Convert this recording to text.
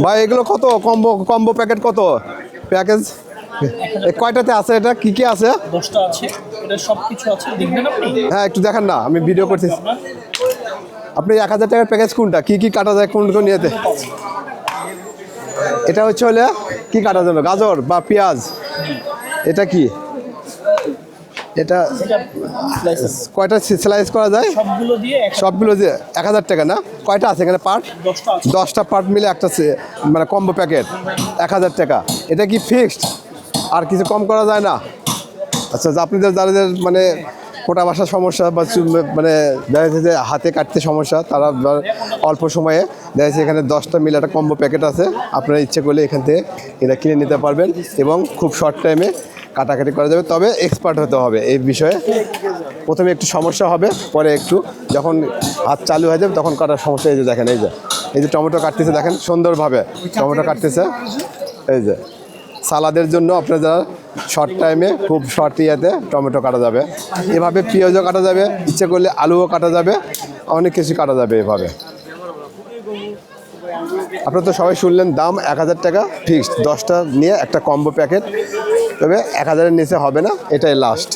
ভাই এগুলো কত কম্বো কম্বো প্যাকেট কত প্যাকেজ কয়টাতে আছে এটা কি কি আছে 10টা আছে এটা সবকিছু আছে দেখবেন আপনি হ্যাঁ একটু দেখান না আমি ভিডিও করছি আপনি 1000 টাকার প্যাকেজ কোনটা কি কি কাটা যায় কোন কোন নিয়েতে এটা হচ্ছে হলে কি কাটা যাবে গাজর বা পেঁয়াজ এটা কি এটা কয়টা স্লাইস করা যায় সবগুলো দিয়ে 1000 টাকা না কয়টা আছে এখানে পার্ট 10টা পার্ট মিলে একটা মানে কম্বো প্যাকেট 1000 টাকা এটা কি ফিক্সড আর কিছু কম করা যায় না আচ্ছা আপনাদের যাদের মানে কোটা বাসার সমস্যা বা মানে দেখা যাচ্ছে যে হাতে কাটতে সমস্যা তারা অল্প সময়ে দেখা যাচ্ছে এখানে 10টা মিলে একটা কম্বো প্যাকেট আছে আপনারা ইচ্ছে করলে এখান থেকে এটা কিনে নিতে পারবেন এবং খুব শর্ট টাইমে কাটাকাটি করা যাবে তবে এক্সপার্ট হতে হবে এই বিষয়ে প্রথমে একটু সমস্যা হবে পরে একটু যখন হাত চালু হয়ে যাবে তখন কাটার সমস্যা এই যে দেখেন এই যে টমেটো কাটতেছে দেখেন সুন্দরভাবে টমেটো কাটতেছে এই যে সালাদের জন্য আপনারা শর্ট টাইমে খুব শর্ট ইয়েতে টমেটো কাটা যাবে এভাবে পেঁয়াজও কাটা যাবে ইচ্ছে করলে আলুও কাটা যাবে অনেক কিছু কাটা যাবে এভাবে আপনারা তো সবাই শুনলেন দাম 1000 টাকা ফিক্সড 10টা নিয়ে একটা কম্বো প্যাকেট তবে 1000-এর নিচে হবে না এটাই লাস্ট